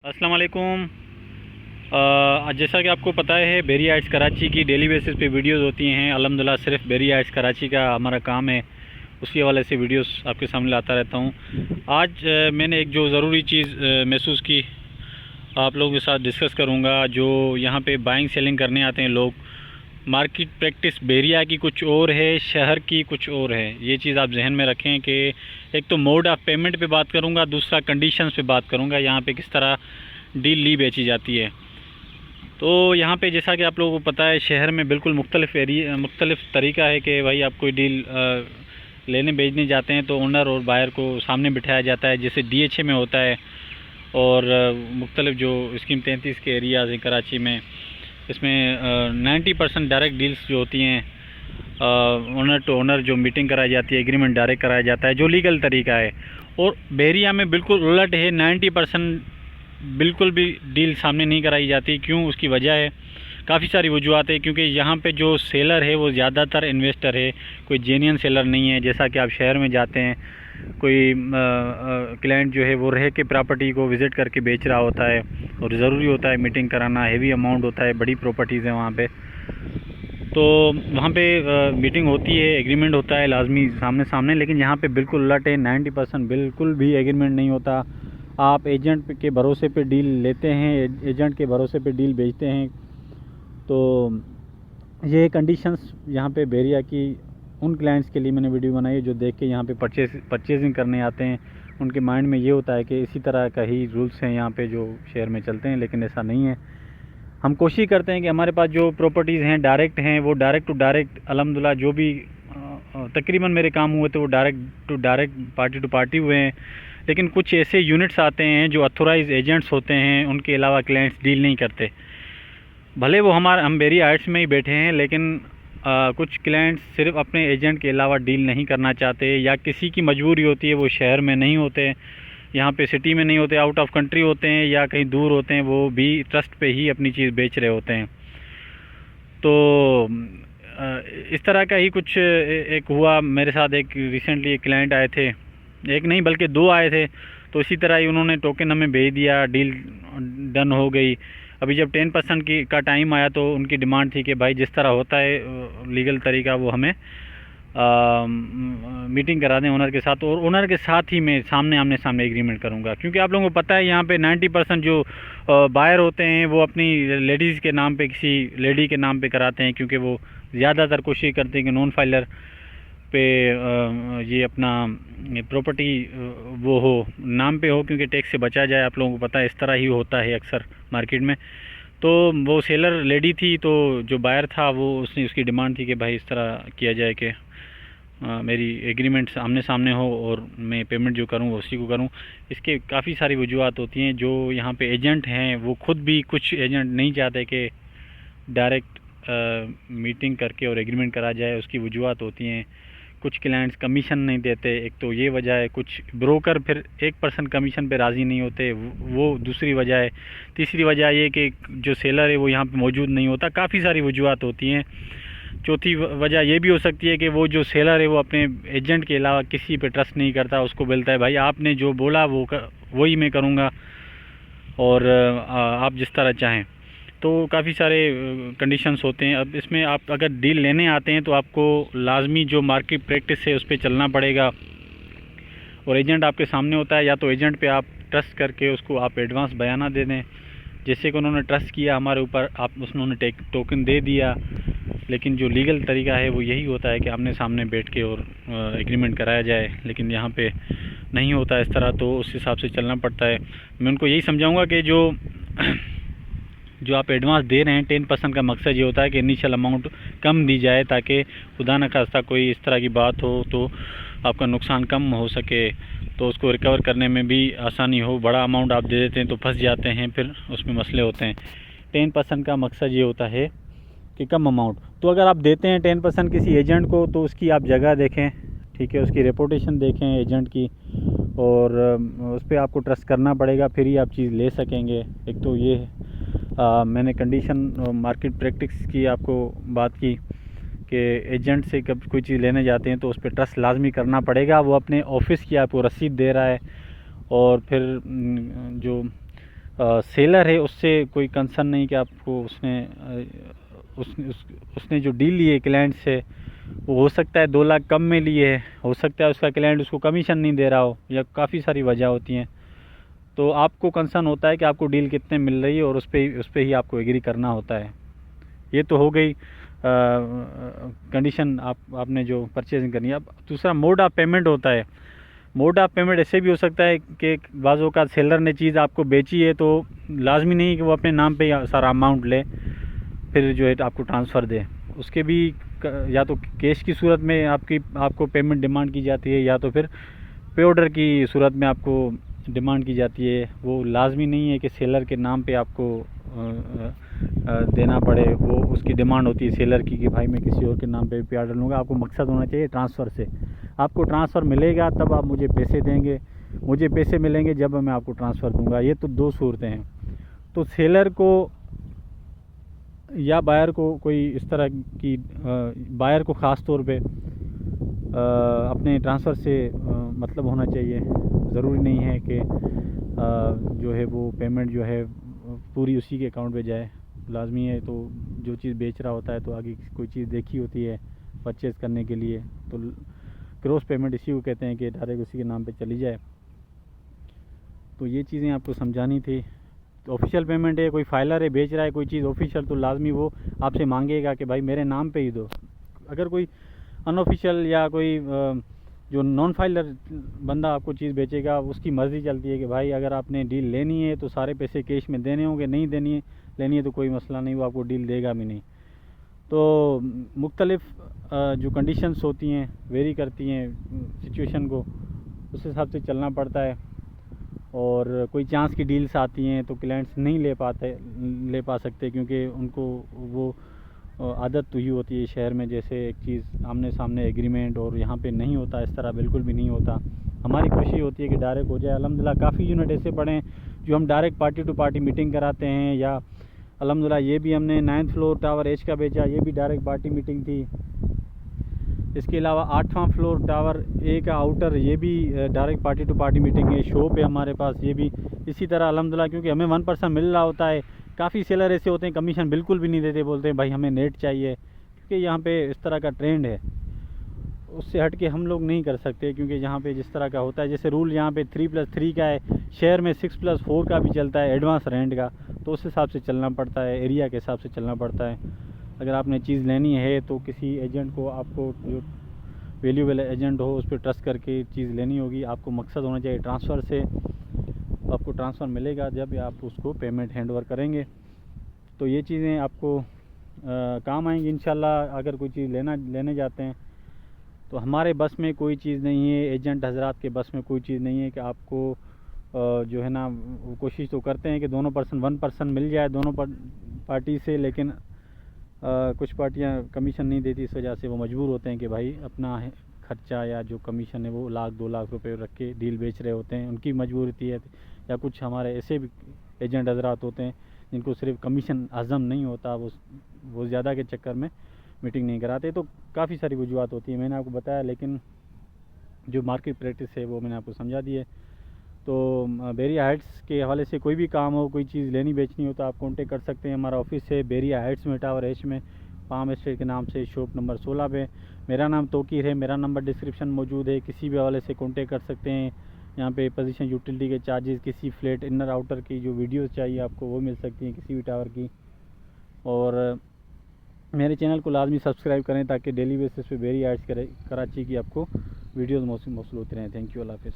अस्सलाम वालेकुम। जैसा कि आपको पता है बेरी हाइट्स कराची की डेली बेसिस पे वीडियोस होती हैं। अल्हम्दुलिल्लाह सिर्फ बेरी हाइट्स कराची का हमारा काम है, उसी हवाले से वीडियोस आपके सामने लाता रहता हूँ। आज मैंने एक जो ज़रूरी चीज़ महसूस की आप लोगों के साथ डिस्कस करूँगा। जो यहाँ पे बाइंग सेलिंग करने आते हैं लोग, मार्केट प्रैक्टिस बेरिया की कुछ और है, शहर की कुछ और है। ये चीज़ आप जहन में रखें कि एक तो मोड ऑफ़ पेमेंट पे बात करूँगा, दूसरा कंडीशंस पे बात करूँगा, यहाँ पे किस तरह डील ली बेची जाती है। तो यहाँ पे जैसा कि आप लोगों को पता है शहर में बिल्कुल मुख्तलिफ तरीका है कि भाई आप कोई डील लेने बेचने जाते हैं तो ओनर और बायर को सामने बिठाया जाता है, जैसे DHA में होता है। और मुख्तलिफ जो स्कीम 33 के एरियाज़ हैं कराची में, इसमें 90% डायरेक्ट डील्स जो होती हैं, ओनर टू ओनर जो मीटिंग कराई जाती है, एग्रीमेंट डायरेक्ट कराया जाता है, जो लीगल तरीका है। और बेरिया में बिल्कुल उलट है, 90% बिल्कुल भी डील सामने नहीं कराई जाती। क्यों? उसकी वजह है, काफ़ी सारी वजूहत है। क्योंकि यहाँ पे जो सेलर है वो ज़्यादातर इन्वेस्टर है, कोई जेन्युइन सेलर नहीं है। जैसा कि आप शहर में जाते हैं, कोई क्लाइंट जो है वो रह के प्रॉपर्टी को विज़िट करके बेच रहा होता है और ज़रूरी होता है मीटिंग कराना, हेवी अमाउंट होता है, बड़ी प्रॉपर्टीज़ हैं वहाँ पे। तो वहाँ पे मीटिंग होती है, एग्रीमेंट होता है लाजमी सामने सामने। लेकिन यहाँ पे बिल्कुल उलट है, 90% बिल्कुल भी एग्रीमेंट नहीं होता। आप एजेंट के भरोसे पे डील लेते हैं, एजेंट के भरोसे पे डील बेचते हैं। तो ये कंडीशंस यहाँ पे बेरिया की उन क्लाइंट्स के लिए मैंने वीडियो बनाई है जो देख के यहाँ पे परचेजिंग करने आते हैं। उनके माइंड में ये होता है कि इसी तरह का ही रूल्स हैं यहाँ पे जो शहर में चलते हैं, लेकिन ऐसा नहीं है। हम कोशिश करते हैं कि हमारे पास जो प्रॉपर्टीज़ हैं डायरेक्ट हैं, वो डायरेक्ट टू डायरेक्ट अल्हम्दुलिल्लाह जो भी तकरीबन मेरे काम हुए थे वो direct to direct, party to party हुए हैं। लेकिन कुछ ऐसे यूनिट्स आते हैं जो अथोराइज एजेंट्स होते हैं, उनके अलावा क्लाइंट्स डील नहीं करते। भले वो हम बेरी हाइट्स में ही बैठे हैं, लेकिन कुछ क्लाइंट्स सिर्फ अपने एजेंट के अलावा डील नहीं करना चाहते, या किसी की मजबूरी होती है, वो शहर में नहीं होते, यहाँ पे सिटी में नहीं होते, आउट ऑफ कंट्री होते हैं या कहीं दूर होते हैं, वो भी ट्रस्ट पे ही अपनी चीज़ बेच रहे होते हैं। तो इस तरह का ही कुछ एक हुआ मेरे साथ। एक रिसेंटली एक क्लाइंट आए थे, एक नहीं बल्कि 2 आए थे। तो इसी तरह ही उन्होंने टोकन हमें भेज दिया, डील डन हो गई। अभी जब 10% का टाइम आया तो उनकी डिमांड थी कि भाई जिस तरह होता है लीगल तरीका वो हमें मीटिंग करा दें ओनर के साथ, और ओनर के साथ ही मैं आमने सामने एग्रीमेंट करूंगा। क्योंकि आप लोगों को पता है यहाँ पे 90% जो बायर होते हैं वो अपनी लेडीज़ के नाम पे, किसी लेडी के नाम पे कराते हैं, क्योंकि वो ज़्यादातर कोशिश करते हैं कि नॉन फाइलर पे ये अपना प्रॉपर्टी वो हो, नाम पे हो, क्योंकि टैक्स से बचा जाए। आप लोगों को पता है इस तरह ही होता है अक्सर मार्केट में। तो वो सेलर लेडी थी, तो जो बायर था वो उसने उसकी डिमांड थी कि भाई इस तरह किया जाए कि मेरी एग्रीमेंट आमने सामने हो और मैं पेमेंट जो करूँ वो उसी को करूँ। इसके काफ़ी सारी वजूहत होती हैं। जो यहाँ पे एजेंट हैं वो खुद भी, कुछ एजेंट नहीं चाहते कि डायरेक्ट मीटिंग करके और एग्रीमेंट करा जाए, उसकी वजूहत होती हैं। कुछ क्लाइंट्स कमीशन नहीं देते, एक तो ये वजह है। कुछ ब्रोकर फिर 1% कमीशन पे राज़ी नहीं होते, वो दूसरी वजह है। तीसरी वजह ये कि जो सेलर है वो यहाँ पे मौजूद नहीं होता। काफ़ी सारी वजूहत होती हैं। चौथी वजह ये भी हो सकती है कि वो जो सेलर है वो अपने एजेंट के अलावा किसी पे ट्रस्ट नहीं करता। उसको बोलता है भाई आपने जो बोला वही मैं करूँगा, और आप जिस तरह चाहें। तो काफ़ी सारे कंडीशंस होते हैं। अब इसमें आप अगर डील लेने आते हैं तो आपको लाजमी जो मार्केट प्रैक्टिस है उस पर चलना पड़ेगा। और एजेंट आपके सामने होता है, या तो एजेंट पे आप ट्रस्ट करके उसको आप एडवांस बयाना दे दें, जैसे कि उन्होंने ट्रस्ट किया हमारे ऊपर, आप उन्होंने टोकन दे दिया। लेकिन जो लीगल तरीका है वो यही होता है कि आमने सामने बैठ के और एग्रीमेंट कराया जाए। लेकिन यहाँ पे नहीं होता इस तरह, तो उस हिसाब से चलना पड़ता है। मैं उनको यही समझाऊँगा कि जो आप एडवांस दे रहे हैं 10% का मकसद ये होता है कि इनिशियल अमाउंट कम दी जाए, ताकि खुदा न खास्ता कोई इस तरह की बात हो तो आपका नुकसान कम हो सके, तो उसको रिकवर करने में भी आसानी हो। बड़ा अमाउंट आप दे देते हैं तो फंस जाते हैं, फिर उसमें मसले होते हैं। 10% का मकसद ये होता है कि कम अमाउंट। तो अगर आप देते हैं 10% किसी एजेंट को, तो उसकी आप जगह देखें, ठीक है, उसकी रेपुटेशन देखें एजेंट की, और उस पर आपको ट्रस्ट करना पड़ेगा, फिर ही आप चीज़ ले सकेंगे। एक तो ये मैंने कंडीशन मार्केट प्रैक्टिस की आपको बात की कि एजेंट से कब कोई चीज़ लेने जाते हैं तो उस पर ट्रस्ट लाजमी करना पड़ेगा। वो अपने ऑफिस की आपको रसीद दे रहा है, और फिर जो सेलर है उससे कोई कंसर्न नहीं कि आपको उसने जो डील ली है क्लाइंट से, वो हो सकता है 2 लाख कम में लिए है, हो सकता है उसका क्लाइंट उसको कमीशन नहीं दे रहा हो, या काफ़ी सारी वजह होती हैं। तो आपको कंसर्न होता है कि आपको डील कितने मिल रही है और उस पर ही आपको एग्री करना होता है। ये तो हो गई कंडीशन आपने जो परचेजिंग करनी है। अब दूसरा मोड ऑफ पेमेंट होता है। मोड ऑफ पेमेंट ऐसे भी हो सकता है कि बाज़ों का सेलर ने चीज़ आपको बेची है तो लाजमी नहीं कि वो अपने नाम पे सारा अमाउंट ले फिर जो है आपको ट्रांसफ़र दे। उसके भी या तो कैश की सूरत में आपको पेमेंट डिमांड की जाती है, या तो फिर पे ऑर्डर की सूरत में आपको डिमांड की जाती है। वो लाजमी नहीं है कि सेलर के नाम पे आपको देना पड़े, वो उसकी डिमांड होती है सेलर की कि भाई मैं किसी और के नाम पे ऑर्डर लूँगा। आपको मकसद होना चाहिए ट्रांसफ़र से, आपको ट्रांसफ़र मिलेगा तब आप मुझे पैसे देंगे, मुझे पैसे मिलेंगे जब मैं आपको ट्रांसफ़र दूंगा। ये तो 2 सूरतें हैं। तो सेलर को या बायर को कोई इस तरह की बायर को ख़ास तौर पे अपने ट्रांसफ़र से मतलब होना चाहिए। ज़रूरी नहीं है कि जो है वो पेमेंट जो है पूरी उसी के अकाउंट पे जाए। लाजमी है तो जो चीज़ बेच रहा होता है तो आगे कोई चीज़ देखी होती है परचेज़ करने के लिए, तो क्रॉस पेमेंट इसी को कहते हैं कि डायरेक्ट उसी के नाम पे चली जाए। तो ये चीज़ें आपको समझानी थी। तो ऑफिशियल पेमेंट है, कोई फाइलर है बेच रहा है कोई चीज़ ऑफिशियल, तो लाजमी वो आपसे मांगेगा कि भाई मेरे नाम पे ही दो। अगर कोई अनऑफिशियल या कोई जो नॉन फाइलर बंदा आपको चीज़ बेचेगा, उसकी मर्ज़ी चलती है कि भाई अगर आपने डील लेनी है तो सारे पैसे कैश में देने होंगे, नहीं लेनी है तो कोई मसला नहीं, वो आपको डील देगा भी नहीं। तो मुख्तलिफ़ जो कंडीशंस होती हैं वेरी करती हैं सिचुएशन को, उस हिसाब से चलना पड़ता है। और कोई चांस की डील्स आती हैं तो क्लाइंट्स नहीं ले पा सकते, क्योंकि उनको वो आदत तो ही होती है शहर में जैसे एक चीज़ आमने सामने एग्रीमेंट, और यहाँ पे नहीं होता, इस तरह बिल्कुल भी नहीं होता। हमारी कोशिश होती है कि डायरेक्ट हो जाए। अल्हम्दुलिल्लाह काफ़ी यूनिट ऐसे पड़े हैं जो हम direct party to party meeting कराते हैं, या अल्हम्दुलिल्लाह ये भी हमने 9th फ्लोर टावर एच का बेचा, ये भी डायरेक्ट पार्टी मीटिंग थी। इसके अलावा 8वां फ्लोर टावर ए का आउटर, ये भी direct party to party meeting है। शॉप है हमारे पास, ये भी इसी तरह अल्हम्दुलिल्लाह, क्योंकि हमें 1% मिल रहा होता है। काफ़ी सेलर ऐसे होते हैं कमीशन बिल्कुल भी नहीं देते, बोलते हैं भाई हमें नेट चाहिए, क्योंकि यहाँ पे इस तरह का ट्रेंड है। उससे हट के हम लोग नहीं कर सकते, क्योंकि यहाँ पे जिस तरह का होता है, जैसे रूल यहाँ पे 3+3 का है, शहर में 6+4 का भी चलता है एडवांस रेंट का, तो उस हिसाब से चलना पड़ता है, एरिया के हिसाब से चलना पड़ता है। अगर आपने चीज़ लेनी है तो किसी एजेंट को, आपको जो वैल्यूएबल एजेंट हो उस पर ट्रस्ट करके चीज़ लेनी होगी। आपको मकसद होना चाहिए ट्रांसफ़र से, आपको ट्रांसफ़र मिलेगा जब आप उसको पेमेंट हैंड ओवर करेंगे। तो ये चीज़ें आपको काम आएंगी इंशाल्लाह। अगर कोई चीज़ लेने जाते हैं तो हमारे बस में कोई चीज़ नहीं है, एजेंट हजरात के बस में कोई चीज़ नहीं है कि आपको जो है ना, वो कोशिश तो करते हैं कि दोनों 1% मिल जाए दोनों पार्टी से, लेकिन कुछ पार्टियां कमीशन नहीं देती, इस वजह से वो मजबूर होते हैं कि भाई अपना खर्चा या जो कमीशन है वो 1-2 लाख रुपए रख के डील बेच रहे होते हैं, उनकी मजबूरी है। या कुछ हमारे ऐसे भी एजेंट हजरात होते हैं जिनको सिर्फ कमीशन हज़म नहीं होता, वो ज़्यादा के चक्कर में मीटिंग नहीं कराते। तो काफ़ी सारी वजूहत होती है, मैंने आपको बताया, लेकिन जो मार्केट प्रैक्टिस है वो मैंने आपको समझा दी है। तो बेरिया हाइट्स के हवाले से कोई भी काम हो, कोई चीज़ लेनी बेचनी हो तो आप कांटेक्ट कर सकते हैं। हमारा ऑफिस है बेरिया हाइट्स में, टावर एच में, पाम एस्टेट के नाम से, शॉप नंबर 16 पे। मेरा नाम तोकीर है, मेरा नंबर डिस्क्रिप्शन मौजूद है, किसी भी हवाले से कांटेक्ट कर सकते हैं। यहाँ पे पोजीशन, यूटिलिटी के चार्जेस, किसी फ्लैट इनर आउटर की जो वीडियोस चाहिए आपको वो मिल सकती हैं किसी भी टावर की। और मेरे चैनल को लाजमी सब्सक्राइब करें ताकि डेली बेसिस पे बेरिया हाइट्स कराची की आपको वीडियोज़ मौसूल होती रहें। थैंक यू, अल्लाह हाफ़िज़।